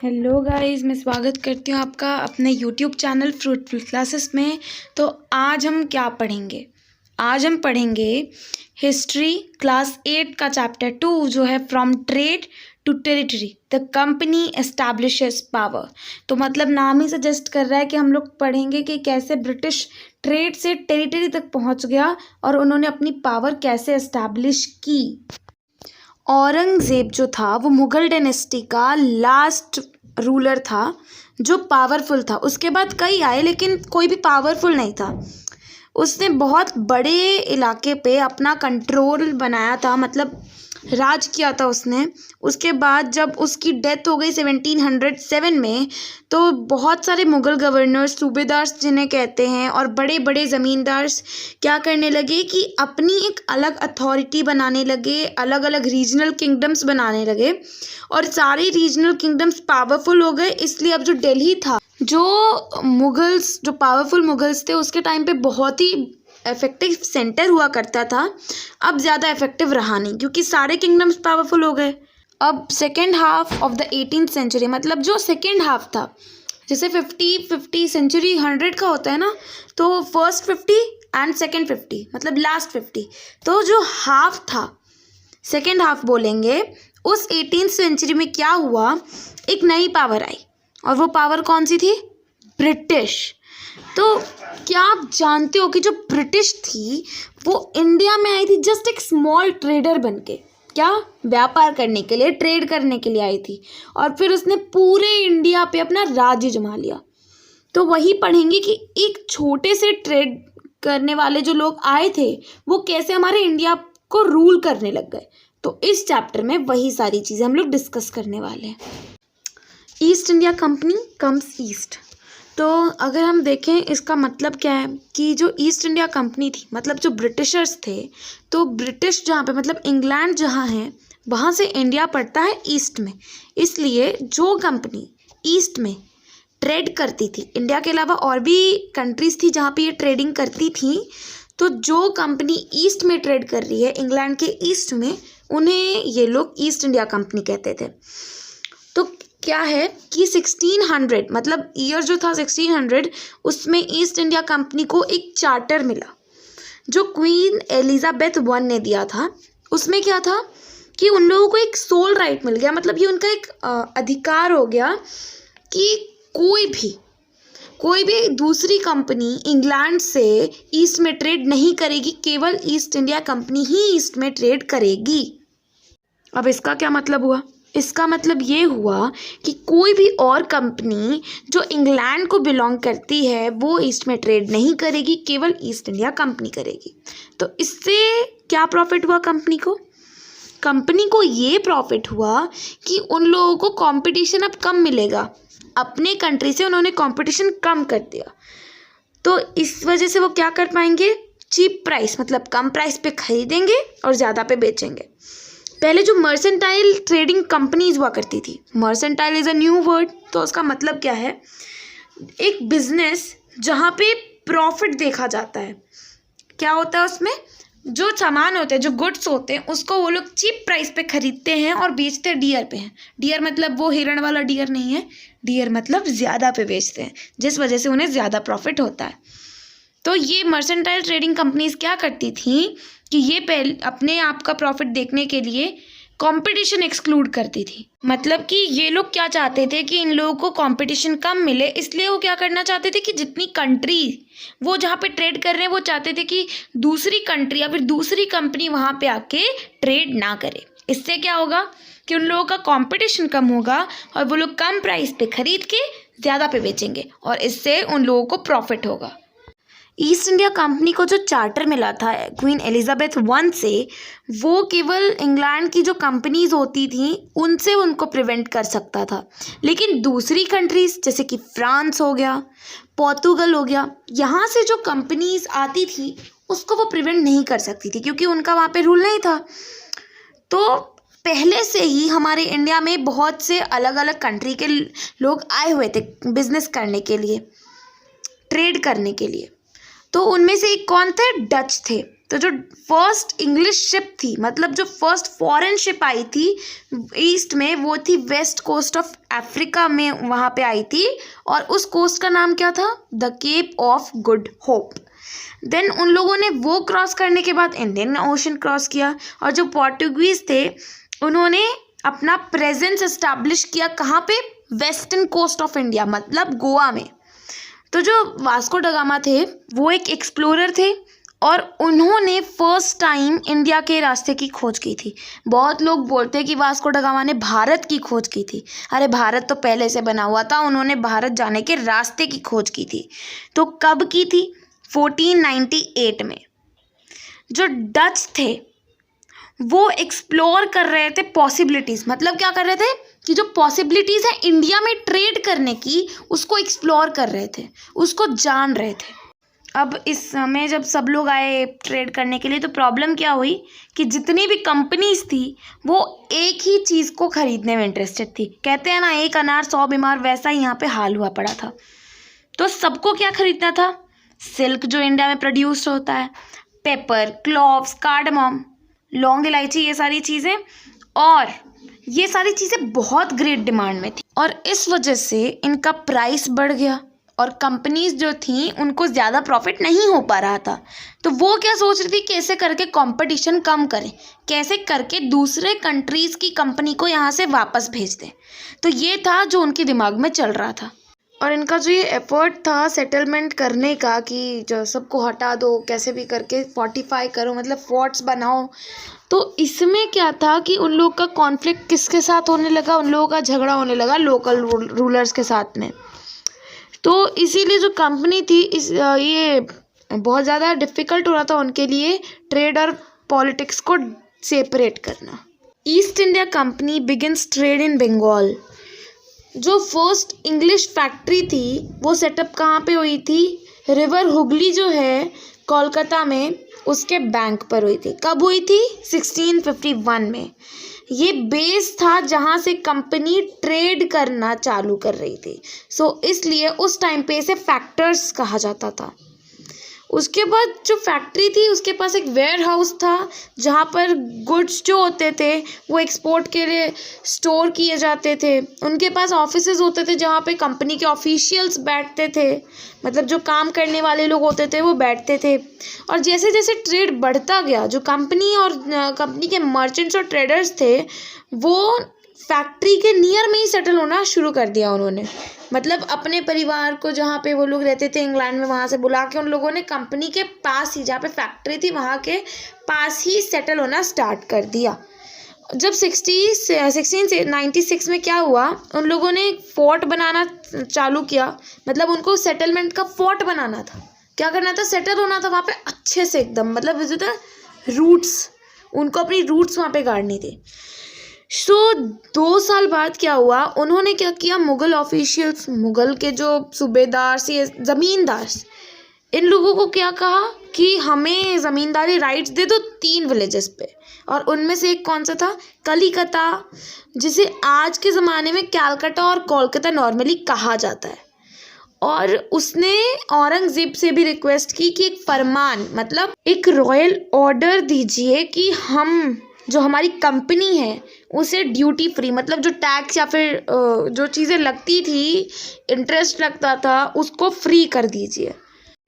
Hello guys, मैं स्वागत करती हूँ आपका अपने यूट्यूब चैनल फ्रूटफुल क्लासेस में। तो आज हम क्या पढ़ेंगे? आज हम पढ़ेंगे हिस्ट्री क्लास 8 का चैप्टर 2 जो है from trade to territory the company establishes power. तो मतलब नाम ही सजेस्ट कर रहा है कि हम लोग पढ़ेंगे कि कैसे ब्रिटिश ट्रेड से टेरिटरी तक पहुँच गया और उन्होंने अपनी पावर कैसे एस्टैब्लिश की। औरंगज़ेब जो था वो मुग़ल डायनेस्टी का लास्ट रूलर था जो पावरफुल था। उसके बाद कई आए लेकिन कोई भी पावरफुल नहीं था। उसने बहुत बड़े इलाके पे अपना कंट्रोल बनाया था, मतलब राज किया था उसने। उसके बाद जब उसकी डेथ हो गई 1707 में, तो बहुत सारे मुग़ल गवर्नर्स, सूबेदार जिन्हें कहते हैं, और बड़े बड़े ज़मींदार क्या करने लगे कि अपनी एक अलग अथॉरिटी बनाने लगे, अलग अलग रीजनल किंगडम्स बनाने लगे और सारे रीजनल किंगडम्स पावरफुल हो गए। इसलिए अब जो दिल्ली था, जो पावरफुल मुगल्स थे उसके टाइम पे बहुत ही इफेक्टिव सेंटर हुआ करता था, अब ज़्यादा इफेक्टिव रहा नहीं क्योंकि सारे किंगडम्स पावरफुल हो गए। अब second half of the 18th century, मतलब जो सेकेंड हाफ था, जैसे 50 सेंचुरी 100 का होता है ना, तो फर्स्ट 50 एंड सेकेंड 50, मतलब लास्ट 50, तो जो हाफ था, सेकेंड हाफ बोलेंगे, उस 18th सेंचुरी में क्या हुआ, एक नई पावर आई और वो पावर कौन सी थी? ब्रिटिश। तो क्या आप जानते हो कि जो ब्रिटिश थी वो इंडिया में आई थी जस्ट एक स्मॉल ट्रेडर बनके, क्या व्यापार करने के लिए, ट्रेड करने के लिए आई थी, और फिर उसने पूरे इंडिया पे अपना राज्य जमा लिया। तो वही पढ़ेंगे कि एक छोटे से ट्रेड करने वाले जो लोग आए थे वो कैसे हमारे इंडिया को रूल करने लग गए। तो इस चैप्टर में वही सारी चीज़ें हम लोग डिस्कस करने वाले हैं। East India company comes east. तो अगर हम देखें इसका मतलब क्या है कि जो ईस्ट इंडिया कंपनी थी, मतलब जो ब्रिटिशर्स थे, तो ब्रिटिश जहाँ पे मतलब इंग्लैंड जहाँ है वहाँ से इंडिया पड़ता है ईस्ट में। इसलिए जो कंपनी ईस्ट में ट्रेड करती थी, इंडिया के अलावा और भी कंट्रीज़ थी जहाँ पे ये ट्रेडिंग करती थी, तो जो कंपनी ईस्ट में ट्रेड कर रही है, इंग्लैंड के ईस्ट में, उन्हें ये लोग ईस्ट इंडिया कंपनी कहते थे। तो क्या है कि 1600, मतलब ईयर जो था 1600, उसमें ईस्ट इंडिया कंपनी को एक चार्टर मिला जो क्वीन एलिजाबेथ वन ने दिया था। उसमें क्या था कि उन लोगों को एक सोल राइट मिल गया, मतलब ये उनका एक अधिकार हो गया कि कोई भी दूसरी कंपनी इंग्लैंड से ईस्ट में ट्रेड नहीं करेगी, केवल ईस्ट इंडिया कंपनी ही ईस्ट में ट्रेड करेगी। अब इसका क्या मतलब हुआ? इसका मतलब ये हुआ कि कोई भी और कंपनी जो इंग्लैंड को बिलोंग करती है वो ईस्ट में ट्रेड नहीं करेगी, केवल ईस्ट इंडिया कंपनी करेगी। तो इससे क्या प्रॉफिट हुआ कंपनी को? कंपनी को ये प्रॉफिट हुआ कि उन लोगों को कंपटीशन अब कम मिलेगा। अपने कंट्री से उन्होंने कंपटीशन कम कर दिया, तो इस वजह से वो क्या कर पाएंगे? चीप प्राइस, मतलब कम प्राइस पे खरीदेंगे और ज़्यादा पे बेचेंगे। पहले जो मर्सेंटाइल ट्रेडिंग कंपनीज हुआ करती थी, mercantile is a new word, तो उसका मतलब क्या है? एक बिजनेस जहाँ पे प्रॉफिट देखा जाता है। क्या होता है उसमें? जो सामान होते हैं, जो गुड्स होते हैं, उसको वो लोग चीप प्राइस पे खरीदते हैं और बेचते डियर पे हैं। डियर मतलब वो हिरण वाला डियर नहीं है, डियर मतलब ज़्यादा पे बेचते हैं, जिस वजह से उन्हें ज़्यादा प्रॉफिट होता है। तो ये मर्सेंटाइल ट्रेडिंग कंपनीज क्या करती थी कि ये पहले अपने आप का प्रॉफिट देखने के लिए कंपटीशन एक्सक्लूड करती थी। मतलब कि ये लोग क्या चाहते थे कि इन लोगों को कंपटीशन कम मिले, इसलिए वो क्या करना चाहते थे कि जितनी कंट्री वो जहाँ पे ट्रेड कर रहे हैं, वो चाहते थे कि दूसरी कंट्री या फिर दूसरी कंपनी वहाँ पे आके ट्रेड ना करे। इससे क्या होगा कि उन लोगों का कंपटीशन कम होगा और वो लोग कम प्राइस पे खरीद के ज़्यादा पे बेचेंगे और इससे उन लोगों को प्रॉफिट होगा। ईस्ट इंडिया कंपनी को जो चार्टर मिला था क्वीन एलिजाबेथ वन से, वो केवल इंग्लैंड की जो कंपनीज होती थी उनसे उनको प्रिवेंट कर सकता था, लेकिन दूसरी कंट्रीज जैसे कि फ्रांस हो गया, पोर्तुगल हो गया, यहाँ से जो कंपनीज आती थी उसको वो प्रिवेंट नहीं कर सकती थी क्योंकि उनका वहाँ पे रूल नहीं था। तो पहले से ही हमारे इंडिया में बहुत से अलग अलग कंट्री के लोग आए हुए थे बिजनेस करने के लिए, ट्रेड करने के लिए। तो उनमें से एक कौन थे? डच थे। तो जो फर्स्ट इंग्लिश शिप थी, मतलब जो फर्स्ट फॉरेन शिप आई थी ईस्ट में, वो थी वेस्ट कोस्ट ऑफ अफ्रीका में, वहाँ पे आई थी। और उस कोस्ट का नाम क्या था? The Cape of Good Hope. Then उन लोगों ने वो क्रॉस करने के बाद इंडियन ओशन क्रॉस किया। और जो पोर्टुगीज थे उन्होंने अपना प्रेजेंस एस्टैब्लिश किया कहाँ पे? वेस्टर्न कोस्ट ऑफ इंडिया, मतलब गोवा में। तो जो वास्को ड गामा थे वो एक एक्सप्लोरर थे और उन्होंने फर्स्ट टाइम इंडिया के रास्ते की खोज की थी। बहुत लोग बोलते हैं कि वास्को ड गामा ने भारत की खोज की थी। अरे भारत तो पहले से बना हुआ था, उन्होंने भारत जाने के रास्ते की खोज की थी। तो कब की थी? 1498 में। जो डच थे वो एक्सप्लोर कर रहे थे पॉसिबिलिटीज़, मतलब क्या कर रहे थे कि जो पॉसिबिलिटीज़ है इंडिया में ट्रेड करने की, उसको एक्सप्लोर कर रहे थे, उसको जान रहे थे। अब इस समय जब सब लोग आए ट्रेड करने के लिए, तो प्रॉब्लम क्या हुई कि जितनी भी कंपनीज थी वो एक ही चीज़ को खरीदने में इंटरेस्टेड थी। कहते हैं ना, एक अनार 100 बीमार, वैसा ही यहाँ पे हाल हुआ पड़ा था। तो सबको क्या खरीदना था? सिल्क जो इंडिया में प्रोड्यूस होता है, पेपर, क्लोव्स, कार्डमम, लौंग इलायची, ये सारी चीज़ें। और ये सारी चीज़ें बहुत ग्रेट डिमांड में थी और इस वजह से इनका प्राइस बढ़ गया और कंपनीज जो थी उनको ज़्यादा प्रॉफिट नहीं हो पा रहा था। तो वो क्या सोच रही थी, कैसे करके कंपटीशन कम करें, कैसे करके दूसरे कंट्रीज़ की कंपनी को यहाँ से वापस भेज दें। तो ये था जो उनके दिमाग में चल रहा था। और इनका जो ये एफर्ट था सेटलमेंट करने का कि जो सबको हटा दो, कैसे भी करके फोर्टिफाई करो, मतलब फोर्ट्स बनाओ। तो इसमें क्या था कि उन लोग का कॉन्फ्लिक्ट किसके साथ होने लगा? उन लोगों का झगड़ा होने लगा लोकल रूलर्स के साथ में। तो इसीलिए जो कंपनी थी ये बहुत ज़्यादा डिफ़िकल्ट हो रहा था उनके लिए ट्रेड और पॉलिटिक्स को सेपरेट करना। East India Company begins trade in Bengal. जो फर्स्ट इंग्लिश फैक्ट्री थी वो सेटअप कहाँ पे हुई थी? रिवर हुगली जो है कोलकाता में, उसके बैंक पर हुई थी। कब हुई थी? 1651 में। ये बेस था जहाँ से कंपनी ट्रेड करना चालू कर रही थी। इसलिए उस टाइम पे इसे फैक्टर्स कहा जाता था। उसके बाद जो फैक्ट्री थी उसके पास एक वेयर हाउस था जहाँ पर गुड्स जो होते थे वो एक्सपोर्ट के लिए स्टोर किए जाते थे। उनके पास ऑफिसेज होते थे जहाँ पे कंपनी के ऑफिशियल्स बैठते थे, मतलब जो काम करने वाले लोग होते थे वो बैठते थे। और जैसे जैसे ट्रेड बढ़ता गया, जो कंपनी और कंपनी के मर्चेंट्स और ट्रेडर्स थे वो फैक्ट्री के नियर में ही सेटल होना शुरू कर दिया उन्होंने। मतलब अपने परिवार को जहाँ पे वो लोग रहते थे इंग्लैंड में, वहाँ से बुला के उन लोगों ने कंपनी के पास ही, जहाँ पे फैक्ट्री थी वहाँ के पास ही सेटल होना स्टार्ट कर दिया। जब 1696 में क्या हुआ, उन लोगों ने एक फोर्ट बनाना चालू किया। मतलब उनको सेटलमेंट का फोर्ट बनाना था, क्या करना था? सेटल होना था वहाँ पे अच्छे से एकदम, मतलब जो था रूट्स, उनको अपनी रूट्स वहाँ पे गाड़नी थी। 2 साल बाद क्या हुआ, उन्होंने क्या किया, मुग़ल ऑफिशियल्स, मुग़ल के जो सूबेदार से ज़मींदार, इन लोगों को क्या कहा कि हमें ज़मींदारी राइट्स दे दो 3 विलेजेस पे। और उनमें से एक कौन सा था? कलिकता, जिसे आज के ज़माने में कैलकाटा और कोलकाता नॉर्मली कहा जाता है। और उसने औरंगज़ेब से भी रिक्वेस्ट की कि एक फरमान, मतलब एक रॉयल ऑर्डर दीजिए कि हम जो हमारी कंपनी है उसे ड्यूटी फ्री, मतलब जो टैक्स या फिर जो चीज़ें लगती थी, इंटरेस्ट लगता था, उसको फ्री कर दीजिए।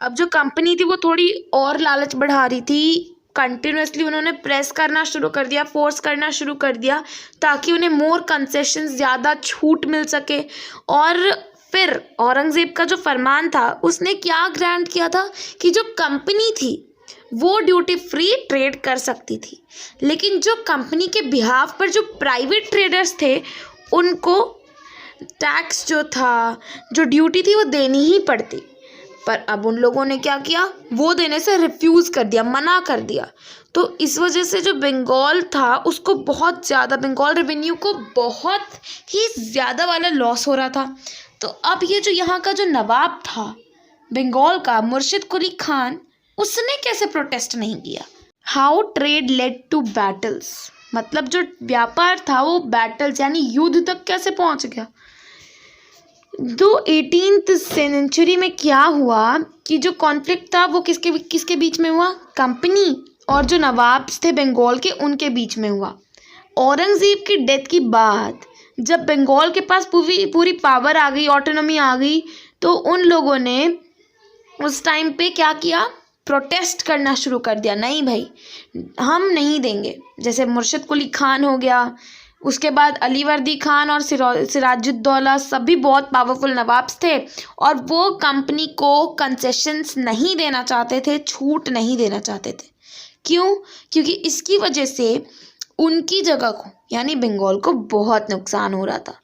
अब जो कंपनी थी वो थोड़ी और लालच बढ़ा रही थी। कंटिन्यूसली उन्होंने प्रेस करना शुरू कर दिया, फोर्स करना शुरू कर दिया ताकि उन्हें मोर कंसेशंस, ज़्यादा छूट मिल सके। और फिर औरंगज़ेब का जो फरमान था उसने क्या ग्रांट किया था कि जो कंपनी थी वो ड्यूटी फ्री ट्रेड कर सकती थी, लेकिन जो कंपनी के बिहाफ पर जो प्राइवेट ट्रेडर्स थे उनको टैक्स जो था, जो ड्यूटी थी, वो देनी ही पड़ती। पर अब उन लोगों ने क्या किया, वो देने से रिफ्यूज़ कर दिया, मना कर दिया। तो इस वजह से जो बंगाल था उसको बहुत ज़्यादा, बंगाल रेवेन्यू को बहुत ही ज़्यादा वाला लॉस हो रहा था। तो अब ये जो यहाँ का जो नवाब था बंगाल का, मुर्शिद कुली खान, उसने कैसे प्रोटेस्ट नहीं किया? How trade led to battles, मतलब जो व्यापार था वो बैटल्स यानी युद्ध तक कैसे पहुंच गया। 18th सेंचुरी में क्या हुआ कि जो कॉन्फ्लिक्ट था वो किसके बीच में हुआ? कंपनी और जो नवाब्स थे बंगाल के उनके बीच में हुआ। औरंगज़ेब की डेथ के बाद जब बंगाल के पास पूरी पूरी पावर आ गई, ऑटोनॉमी आ गई, तो उन लोगों ने उस टाइम पे क्या किया, प्रोटेस्ट करना शुरू कर दिया। नहीं भाई, हम नहीं देंगे। जैसे मुर्शिद कुली खान हो गया, उसके बाद अलीवर्दी खान और सिराजुद्दौला, सभी बहुत पावरफुल नवाब्स थे और वो कंपनी को कंसेशंस नहीं देना चाहते थे, छूट नहीं देना चाहते थे। क्यों? क्योंकि इसकी वजह से उनकी जगह को यानी बंगाल को बहुत नुकसान हो रहा था।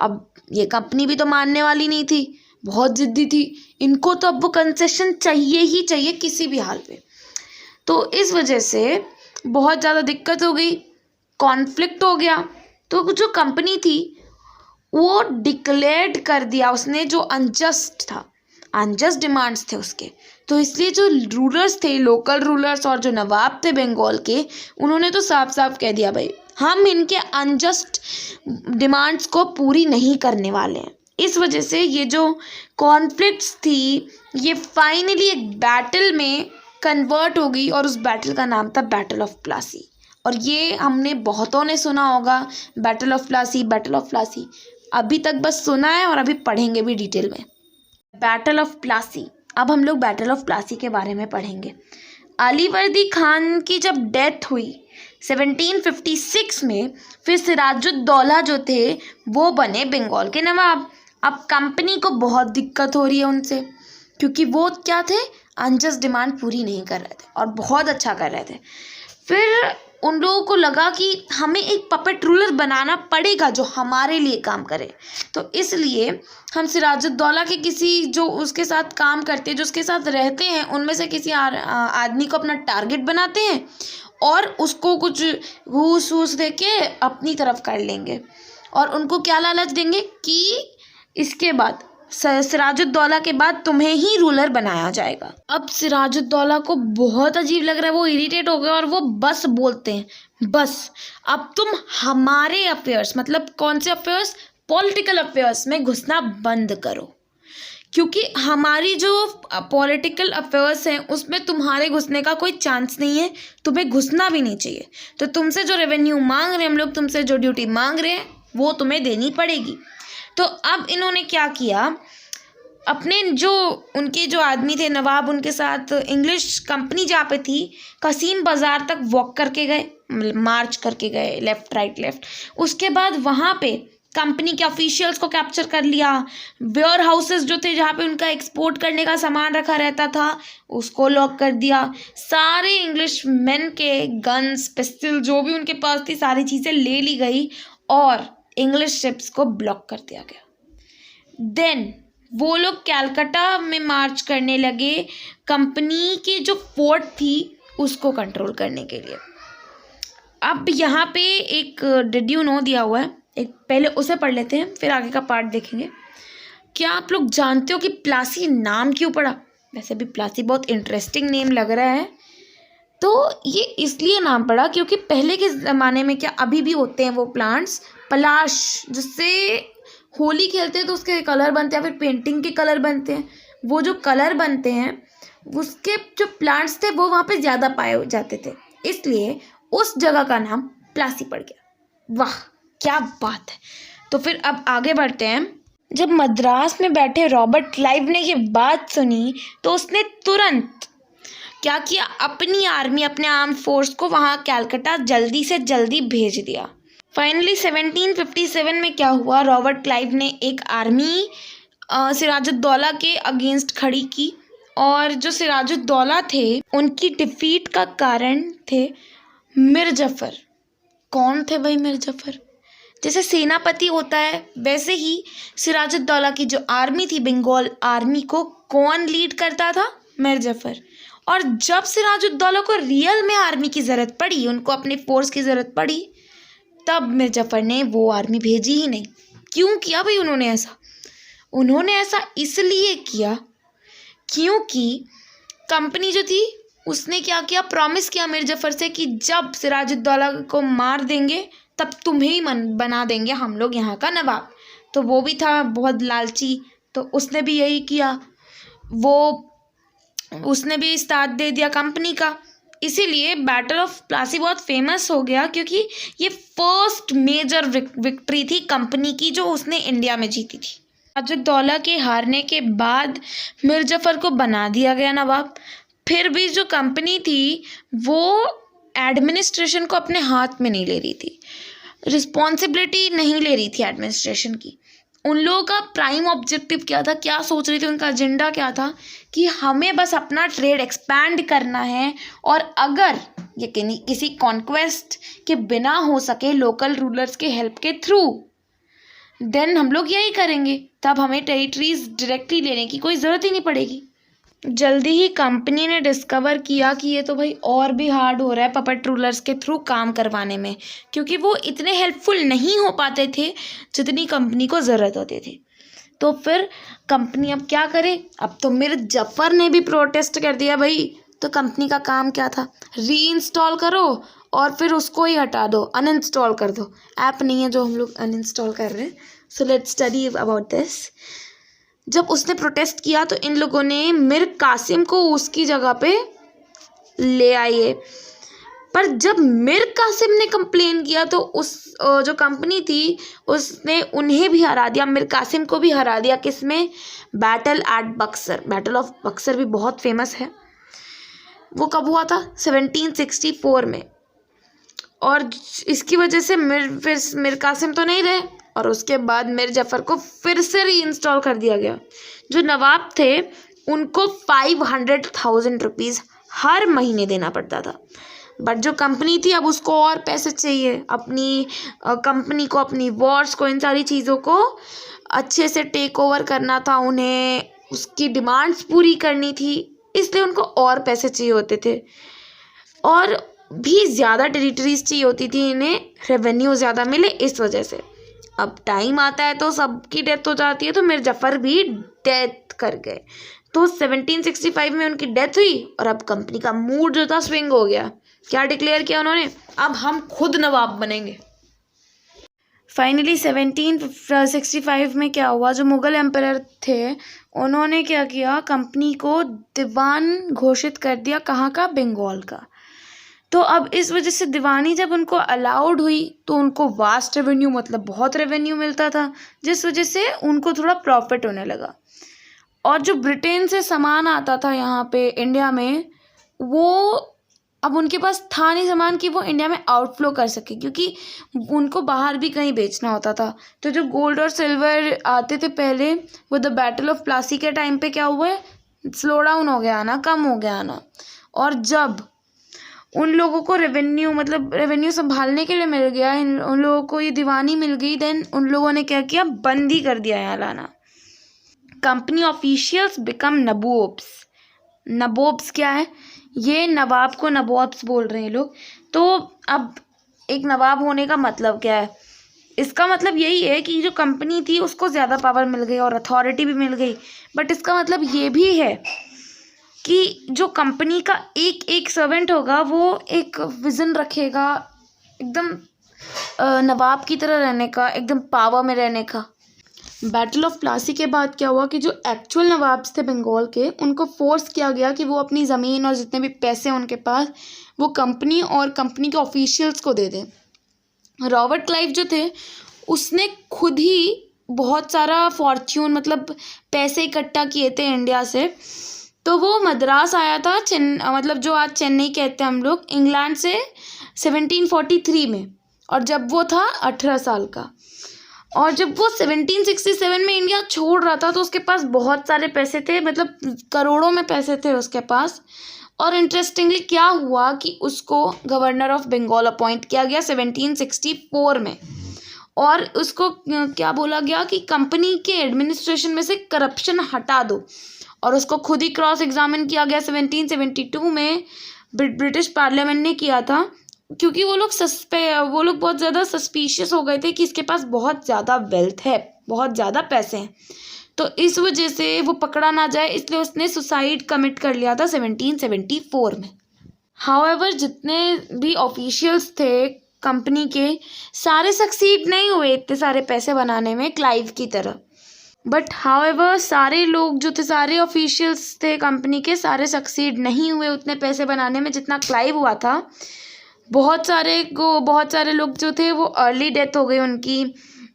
अब ये कंपनी भी तो मानने वाली नहीं थी, बहुत ज़िद्दी थी। इनको तो अब वो कंसेशन चाहिए ही चाहिए किसी भी हाल पे। तो इस वजह से बहुत ज़्यादा दिक्कत हो गई, कॉन्फ्लिक्ट हो गया। तो जो कंपनी थी वो डिक्लेयर्ड कर दिया उसने, जो अनजस्ट था, अनजस्ट डिमांड्स थे उसके। तो इसलिए जो रूलर्स थे, लोकल रूलर्स और जो नवाब थे बंगाल के, उन्होंने तो साफ साफ कह दिया भाई हम इनके अनजस्ट डिमांड्स को पूरी नहीं करने वाले हैं। इस वजह से ये जो कॉन्फ्लिक्ट्स थी ये फाइनली एक बैटल में कन्वर्ट हो गई और उस बैटल का नाम था बैटल ऑफ प्लासी। और ये हमने बहुतों ने सुना होगा, battle of Plassey, battle of Plassey. अभी तक बस सुना है और अभी पढ़ेंगे भी डिटेल में। Battle of Plassey. अब हम लोग बैटल ऑफ प्लासी के बारे में पढ़ेंगे। अलीवर्दी खान की जब डेथ हुई 1756 में, फिर सिराजुद्दौला जो थे वो बने बंगाल के नवाब। अब कंपनी को बहुत दिक्कत हो रही है उनसे, क्योंकि वो क्या थे, अनजस्ट डिमांड पूरी नहीं कर रहे थे और बहुत अच्छा कर रहे थे। फिर उन लोगों को लगा कि हमें एक पपेट रूलर बनाना पड़ेगा जो हमारे लिए काम करे। तो इसलिए हम सिराजुद्दौला के किसी जो उसके साथ काम करते हैं, जो उसके साथ रहते हैं, उनमें से किसी आदमी को अपना टारगेट बनाते हैं और उसको कुछ घूस वूस दे के अपनी तरफ कर लेंगे। और उनको क्या लालच देंगे कि इसके बाद सिराजुद्दौला के बाद तुम्हें ही रूलर बनाया जाएगा। अब सिराजुद्दौला को बहुत अजीब लग रहा है, वो इरिटेट हो गए और वो बस बोलते हैं, बस अब तुम हमारे अफेयर्स, मतलब कौन से अफेयर्स, पॉलिटिकल अफेयर्स में घुसना बंद करो, क्योंकि हमारी जो पॉलिटिकल अफेयर्स हैं उसमें तुम्हारे घुसने का कोई चांस नहीं है, तुम्हें घुसना भी नहीं चाहिए। तो तुमसे जो रेवेन्यू मांग रहे हैं हम लोग, तुमसे जो ड्यूटी मांग रहे हैं वो तुम्हें देनी पड़ेगी। तो अब इन्होंने क्या किया, अपने जो उनके जो आदमी थे नवाब, उनके साथ इंग्लिश कंपनी जहाँ पे थी, कसीम बाज़ार तक वॉक करके गए, मार्च करके गए, लेफ़्ट राइट लेफ़्ट। उसके बाद वहाँ पे कंपनी के ऑफिशियल्स को कैप्चर कर लिया। वेयर हाउसेस जो थे जहाँ पे उनका एक्सपोर्ट करने का सामान रखा रहता था उसको लॉक कर दिया। सारे इंग्लिश मैन के गन्स, पिस्टल, जो भी उनके पास थी, सारी चीज़ें ले ली गई और इंग्लिश शिप्स को ब्लॉक कर दिया गया। देन वो लोग कलकत्ता में मार्च करने लगे, कंपनी की जो फोर्ट थी उसको कंट्रोल करने के लिए। अब यहाँ पे एक डिड यू नो दिया हुआ है, एक पहले उसे पढ़ लेते हैं फिर आगे का पार्ट देखेंगे। क्या आप लोग जानते हो कि प्लासी नाम क्यों पड़ा? वैसे भी प्लासी बहुत इंटरेस्टिंग नेम लग रहा है। तो ये इसलिए नाम पड़ा क्योंकि पहले के ज़माने में, क्या अभी भी होते हैं वो प्लांट्स, पलाश, जिससे होली खेलते हैं तो उसके कलर बनते हैं, फिर पेंटिंग के कलर बनते हैं। वो जो कलर बनते हैं उसके जो प्लांट्स थे वो वहाँ पे ज़्यादा पाए जाते थे, इसलिए उस जगह का नाम प्लासी पड़ गया। वाह क्या बात है। तो फिर अब आगे बढ़ते हैं। जब मद्रास में बैठे रॉबर्ट क्लाइव ने ये बात सुनी तो उसने तुरंत क्या किया, अपनी आर्मी, अपने आर्म फोर्स को वहाँ कलकत्ता जल्दी से जल्दी भेज दिया। फाइनली 1757 में क्या हुआ, रॉबर्ट क्लाइव ने एक आर्मी सिराजुद्दौला के अगेंस्ट खड़ी की और जो सिराजुद्दौला थे उनकी डिफीट का कारण थे मीर जफ़र। कौन थे भाई मीर जफ़र? जैसे सेनापति होता है वैसे ही सिराजुद्दौला की जो आर्मी थी, बंगाल आर्मी को कौन लीड करता था? मीर जफ़र। और जब सिराजुद्दौला को रियल में आर्मी की ज़रूरत पड़ी, उनको अपने फोर्स की ज़रूरत पड़ी, तब मीर जफ़र ने वो आर्मी भेजी ही नहीं। क्यों किया भाई उन्होंने ऐसा? उन्होंने ऐसा इसलिए किया क्योंकि कंपनी जो थी उसने क्या किया, प्रॉमिस किया मीर जफ़र से कि जब सिराजुद्दौला को मार देंगे तब तुम्हें ही बना देंगे हम लोग यहाँ का नवाब। तो वो भी था बहुत लालची, तो उसने भी यही किया, उसने भी साथ दे दिया कंपनी का। इसीलिए बैटल ऑफ प्लासी बहुत फेमस हो गया, क्योंकि ये फर्स्ट मेजर विक्ट्री थी कंपनी की जो उसने इंडिया में जीती थी। सिराजुद्दौला के हारने के बाद मीर जफ़र को बना दिया गया नवाब। फिर भी जो कंपनी थी वो एडमिनिस्ट्रेशन को अपने हाथ में नहीं ले रही थी, रिस्पॉन्सिबिलिटी नहीं ले रही थी एडमिनिस्ट्रेशन की। उन लोगों का प्राइम ऑब्जेक्टिव क्या था, क्या सोच रही थी, उनका एजेंडा क्या था कि हमें बस अपना ट्रेड एक्सपैंड करना है, और अगर ये किसी कॉन्क्वेस्ट के बिना हो सके, लोकल रूलर्स के हेल्प के थ्रू, देन हम लोग यही करेंगे। तब हमें टेरिटरीज डायरेक्टली लेने की कोई ज़रूरत ही नहीं पड़ेगी। जल्दी ही कंपनी ने डिस्कवर किया कि ये तो भाई और भी हार्ड हो रहा है पपेट रूलर्स के थ्रू काम करवाने में, क्योंकि वो इतने हेल्पफुल नहीं हो पाते थे जितनी कंपनी को ज़रूरत होती थी। तो फिर कंपनी अब क्या करे, अब तो मीर जफ़र ने भी प्रोटेस्ट कर दिया भाई। तो कंपनी का काम क्या था, री-इंस्टॉल करो और फिर उसको ही हटा दो, अनइंस्टॉल कर दो। ऐप नहीं है जो हम लोग अनइंस्टॉल कर रहे हैं। So let's study about this. जब उसने प्रोटेस्ट किया तो इन लोगों ने मीर कासिम को उसकी जगह पे ले आए। पर जब मीर कासिम ने कंप्लेन किया तो उस जो कंपनी थी उसने उन्हें भी हरा दिया, मीर कासिम को भी हरा दिया। किसमें, battle eight Buxar. Battle of Buxar भी बहुत फेमस है। वो कब हुआ था, 1764 में। और इसकी वजह से मीर कासिम तो नहीं रहे, और उसके बाद मीर जफ़र को फिर से री-इंस्टॉल कर दिया गया। जो नवाब थे उनको 500,000 रुपीज़ हर महीने देना पड़ता था। बट जो कंपनी थी अब उसको और पैसे चाहिए, अपनी कंपनी को, अपनी वॉर्स को, इन सारी चीज़ों को अच्छे से टेक ओवर करना था, उन्हें उसकी डिमांड्स पूरी करनी थी, इसलिए उनको और पैसे चाहिए होते थे, और भी ज़्यादा टेरिटरीज चाहिए होती थी इन्हें, रेवेन्यू ज़्यादा मिले इस वजह से। अब टाइम आता है तो सबकी डेथ हो जाती है, तो मीर जफ़र भी डेथ कर गए। तो 1765 में उनकी डेथ हुई, और अब कंपनी का मूड जो था स्विंग हो गया। क्या डिक्लेयर किया उन्होंने, अब हम खुद नवाब बनेंगे। फाइनली 1765 में क्या हुआ, जो मुग़ल एम्परर थे उन्होंने क्या किया, कंपनी को दीवान घोषित कर दिया। कहाँ का, बंगाल का। तो अब इस वजह से दीवानी जब उनको अलाउड हुई तो उनको वास्ट रेवेन्यू, मतलब बहुत रेवेन्यू मिलता था, जिस वजह से उनको थोड़ा प्रॉफिट होने लगा। और जो ब्रिटेन से सामान आता था यहाँ पे इंडिया में, वो अब उनके पास था नहीं सामान कि वो इंडिया में आउटफ्लो कर सके, क्योंकि उनको बाहर भी कहीं बेचना होता था। तो जो गोल्ड और सिल्वर आते थे पहले, वो द बैटल ऑफ प्लासी के टाइम पे क्या हुआ है, स्लो डाउन हो गया आना, कम हो गया आना। और जब उन लोगों को रेवेन्यू, मतलब रेवेन्यू संभालने के लिए मिल गया, उन लोगों को ये दीवानी मिल गई, देन उन लोगों ने क्या किया, बंद ही कर दिया यहाँ लाना। Company officials become nabobs. Nabobs क्या है, ये नवाब को नबोब्स बोल रहे हैं लोग। तो अब एक नवाब होने का मतलब क्या है, इसका मतलब यही है कि जो कंपनी थी उसको ज़्यादा पावर मिल गई और अथॉरिटी भी मिल गई। बट इसका मतलब ये भी है कि जो कंपनी का एक एक सर्वेंट होगा वो एक विज़न रखेगा, एकदम नवाब की तरह रहने का, एकदम पावर में रहने का। बैटल ऑफ प्लासी के बाद क्या हुआ कि जो एक्चुअल नवाब्स थे बंगाल के, उनको फोर्स किया गया कि वो अपनी ज़मीन और जितने भी पैसे उनके पास, वो कंपनी और कंपनी के ऑफिशियल्स को दे दें। रॉबर्ट क्लाइव जो थे उसने खुद ही बहुत सारा फॉर्च्यून, मतलब पैसे इकट्ठा किए थे इंडिया से। तो वो मद्रास आया था, मतलब जो आज चेन्नई कहते हैं हम लोग, इंग्लैंड से 1743 में। और जब वो था 18 साल का, और जब वो 1767 में इंडिया छोड़ रहा था तो उसके पास बहुत सारे पैसे थे, मतलब करोड़ों में पैसे थे उसके पास। और इंटरेस्टिंगली क्या हुआ कि उसको गवर्नर ऑफ बंगाल अपॉइंट किया गया 1764 में, और उसको क्या बोला गया कि कंपनी के एडमिनिस्ट्रेशन में से करप्शन हटा दो। और उसको खुद ही क्रॉस एग्जामिन किया गया 1772 में, ब्रिटिश पार्लियामेंट ने किया था, क्योंकि वो लोग बहुत ज़्यादा सस्पिशियस हो गए थे कि इसके पास बहुत ज़्यादा वेल्थ है, बहुत ज़्यादा पैसे हैं, तो इस वजह से वो पकड़ा ना जाए, इसलिए उसने सुसाइड कमिट कर लिया था 1774 में। हाउएवर जितने भी ऑफिशियल्स थे कंपनी के, सारे सक्सीड नहीं हुए इतने सारे पैसे बनाने में क्लाइव की तरह। बट हाउएवर सारे लोग जो थे, सारे ऑफिशियल्स थे कंपनी के, सारे सक्सीड नहीं हुए उतने पैसे बनाने में जितना क्लाइव हुआ था। बहुत सारे लोग जो थे वो अर्ली डेथ हो गई उनकी,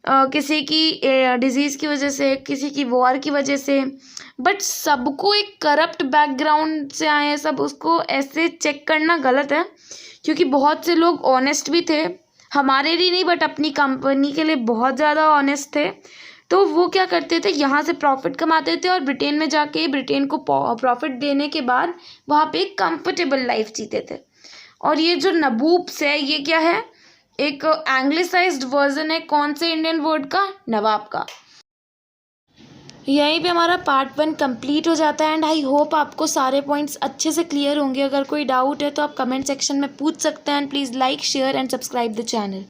किसी की डिजीज़ की वजह से, किसी की वॉर की वजह से। बट सबको एक करप्ट बैकग्राउंड से आए हैं सब, उसको ऐसे चेक करना गलत है, क्योंकि बहुत से लोग ऑनेस्ट भी थे, हमारे लिए नहीं बट अपनी कंपनी के लिए बहुत ज़्यादा ऑनेस्ट थे। तो वो क्या करते थे, यहाँ से प्रॉफिट कमाते थे और ब्रिटेन में जाके ब्रिटेन को प्रॉफिट देने के बाद वहाँ पे एक कंफर्टेबल लाइफ जीते थे। और ये जो नबूब्स है, ये क्या है, एक एंग्लिसाइज्ड वर्जन है कौन से इंडियन वर्ड का, नवाब का। यहीं पे हमारा पार्ट 1 कंप्लीट हो जाता है एंड आई होप आपको सारे पॉइंट्स अच्छे से क्लियर होंगे। अगर कोई डाउट है तो आप कमेंट सेक्शन में पूछ सकते हैं and please like share and subscribe the channel.